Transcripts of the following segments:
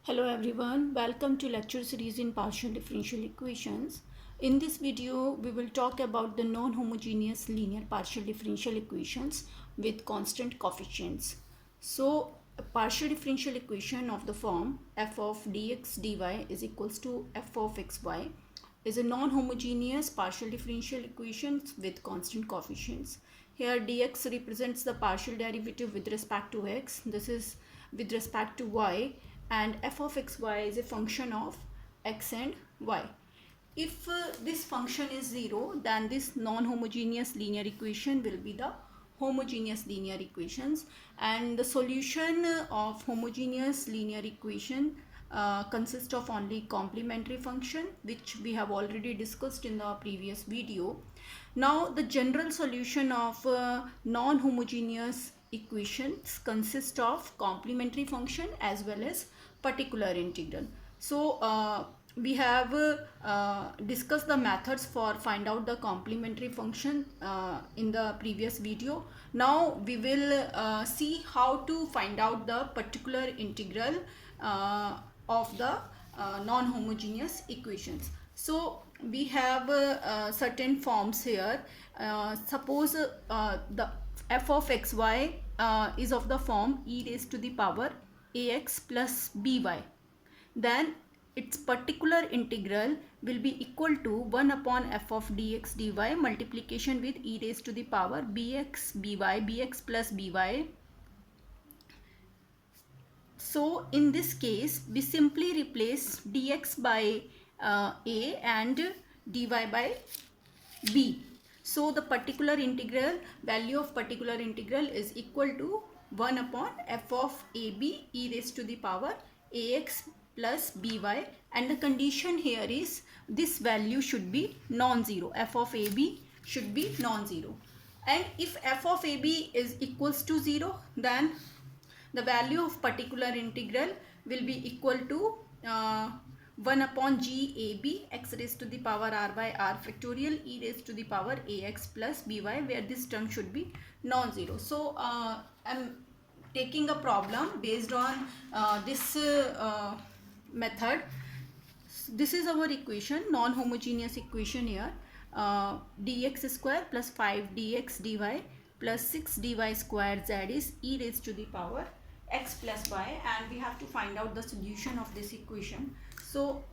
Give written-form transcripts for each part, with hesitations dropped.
Hello everyone, welcome to lecture series in partial differential equations. In this video, we will talk about the non-homogeneous linear partial differential equations with constant coefficients. So, a partial differential equation of the form f of dx dy is equals to f of xy is a non-homogeneous partial differential equation with constant coefficients. Here dx represents the partial derivative with respect to x. This is with respect to y, and f of xy is a function of x and y. If this function is 0, then this non-homogeneous linear equation will be the homogeneous linear equations, and the solution of homogeneous linear equation consists of only complementary function, which we have already discussed in the previous video. Now the general solution of non-homogeneous equations consist of complementary function as well as particular integral. So we have discussed the methods for find out the complementary function in the previous video. Now we will see how to find out the particular integral of the non-homogeneous equations. So we have certain forms here. Suppose the f of xy is of the form e raised to the power ax plus by, then its particular integral will be equal to 1 upon f of dx dy multiplication with e raised to the power bx plus by. So in this case we simply replace dx by a and dy by b. So the particular integral value of particular integral is equal to 1 upon f of ab e raised to the power ax plus by, and the condition here is this value should be non-zero. F of ab should be non-zero, and if f of ab is equals to 0, then the value of particular integral will be equal to 1 upon g ab x raised to the power r by r factorial e raised to the power ax plus by, where this term should be non-zero. So I'm taking a problem based on this method. This is our equation, non-homogeneous equation here. Dx square plus 5 dx dy plus 6 dy square z is e raised to the power x plus y, and we have to find out the solution of this equation. So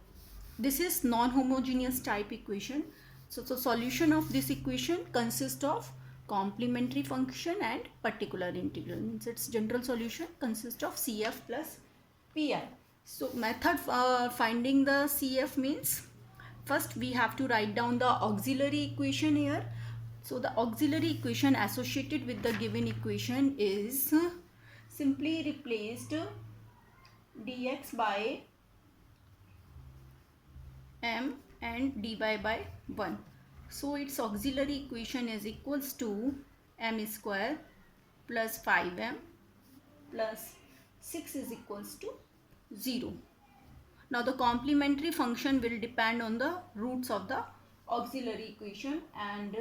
this is non-homogeneous type equation. So the solution of this equation consists of complementary function and particular integral, means its general solution consists of CF plus PI. So method finding the CF means, first we have to write down the auxiliary equation here. So the auxiliary equation associated with the given equation is simply replaced dx by m and dy by 1. So its auxiliary equation is equals to m square plus 5m plus 6 is equals to 0. Now the complementary function will depend on the roots of the auxiliary equation, and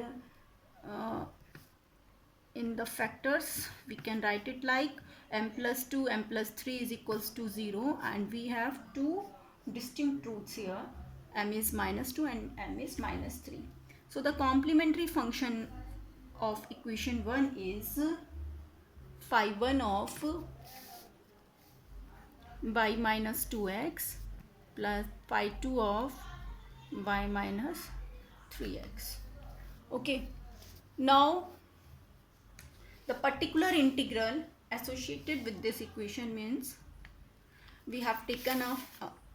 in the factors we can write it like m plus 2 m plus 3 is equals to 0, and we have two distinct roots here, m is minus 2 and m is minus 3. So the complementary function of equation 1 is phi 1 of y minus 2x plus phi 2 of y minus 3x. Okay, now the particular integral associated with this equation means we have taken a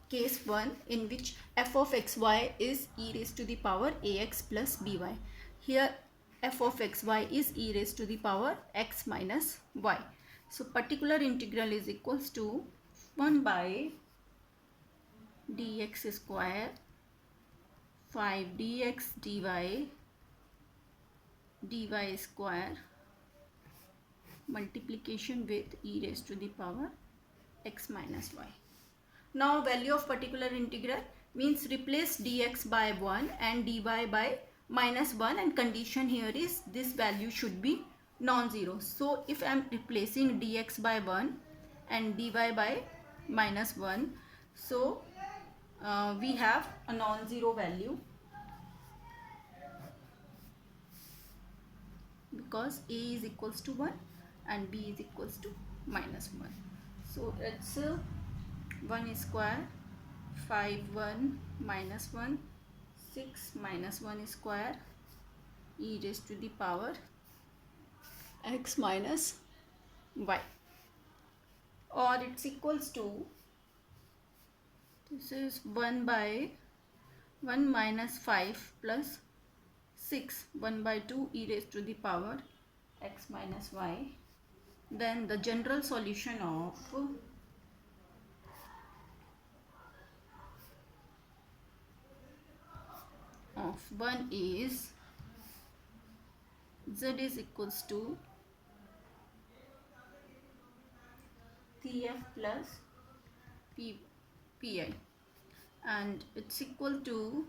case 1 in which f of xy is e raised to the power ax plus by. Here f of xy is e raised to the power x minus y. So particular integral is equals to 1 by dx square 5 dx dy dy square multiplication with e raised to the power x minus y. Now value of particular integral means replace dx by 1 and dy by minus 1, and condition here is this value should be non-zero. So if I am replacing dx by 1 and dy by minus 1, So we have a non-zero value because a is equals to 1 and b is equals to minus 1. So it's 1 square, 5 1 minus 1, 6 minus 1 square e raised to the power x minus y, or it's equals to, this is 1 by 1 minus 5 plus 6, 1 by 2 e raised to the power x minus y. Then the general solution of 1 is z is equals to 3f plus pi, and it's equal to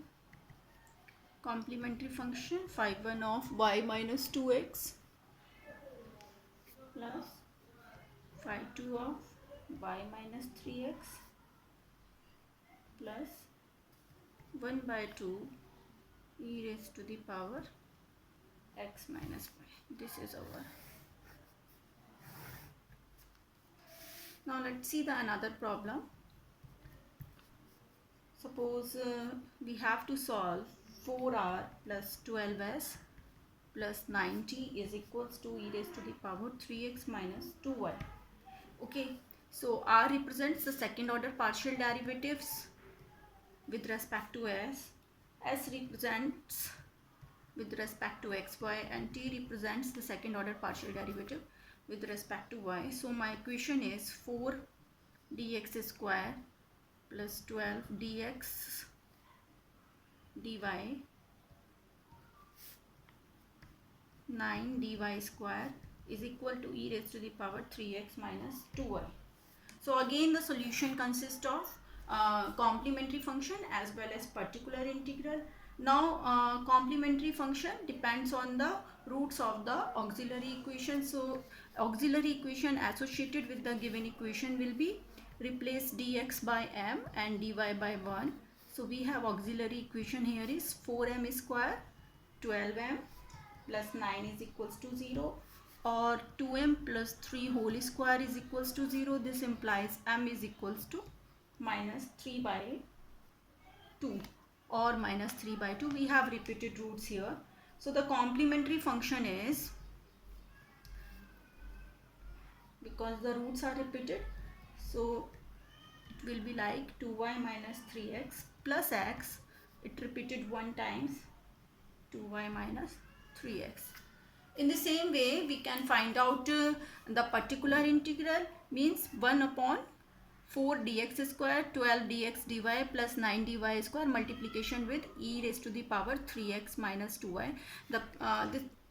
complementary function phi 1 of y minus 2x plus phi 2 of y minus 3x plus 1 by 2 e raised to the power x minus y. This is our. Now let's see the another problem. Suppose we have to solve 4r plus 12s plus 90 is equals to e raised to the power 3x minus 2y. Okay, so r represents the second order partial derivatives with respect to s represents with respect to xy, and t represents the second order partial derivative with respect to y. So my equation is 4 dx square plus 12 dx dy 9 dy square is equal to e raised to the power 3x minus 2y. So again the solution consists of complementary function as well as particular integral. Now complementary function depends on the roots of the auxiliary equation. So auxiliary equation associated with the given equation will be replace dx by m and dy by 1. So we have auxiliary equation here is 4m square 12m plus 9 is equals to 0, or 2m plus 3 whole square is equals to 0. This implies m is equals to minus 3 by 2 or minus 3 by 2. We have repeated roots here. So the complementary function is, because the roots are repeated, so it will be like 2y minus 3x plus x. It repeated one times, 2y minus 3x. In the same way, we can find out the particular integral, means 1 upon 4 dx square 12 dx dy plus 9 dy square multiplication with e raised to the power 3x minus 2y.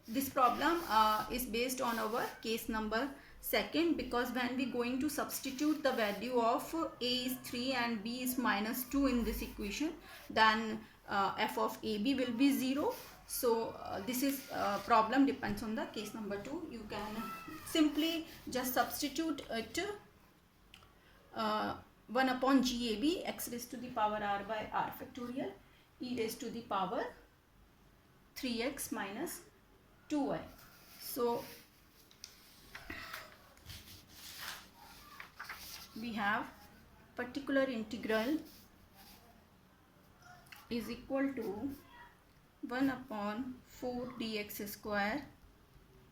This problem is based on our case number 2nd, because when we going to substitute the value of a is 3 and b is minus 2 in this equation, then f of ab will be 0. So this is problem depends on the case number 2. You can simply just substitute it 1 upon gab x raised to the power r by r factorial e raised to the power 3x minus 2y. So we have particular integral is equal to 1 upon 4 dx square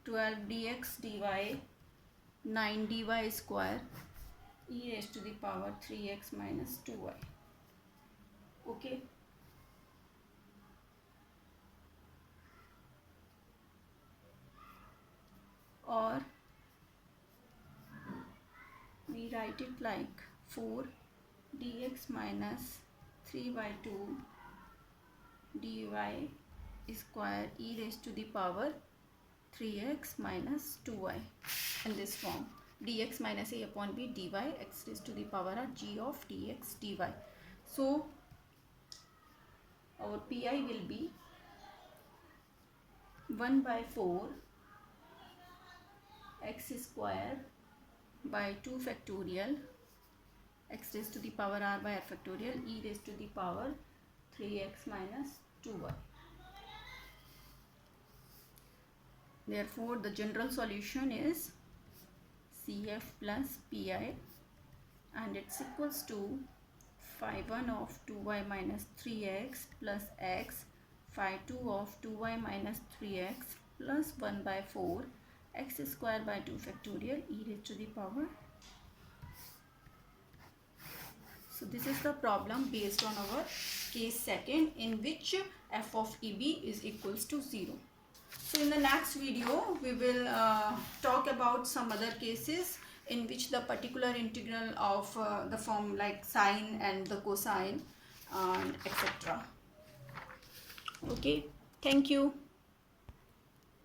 12 dx dy 9 dy square e raised to the power 3x minus 2y. Okay. Or we write it like 4 dx minus 3 by 2 dy square e raised to the power 3x minus 2y in this form. Dx minus a upon b dy x raised to the power r g of dx dy. So our pi will be 1 by 4 x square by 2 factorial x raised to the power r by r factorial e raised to the power 3x minus 2y. Therefore, the general solution is CF plus PI, and it's equals to phi 1 of 2y minus 3x plus x, phi 2 of 2y minus 3x plus 1 by 4 x square by 2 factorial e raised to the power. So this is the problem based on our case second, in which f of EB is equals to 0. So in the next video we will talk about some other cases in which the particular integral of the form like sine and the cosine and etc. Okay, thank you.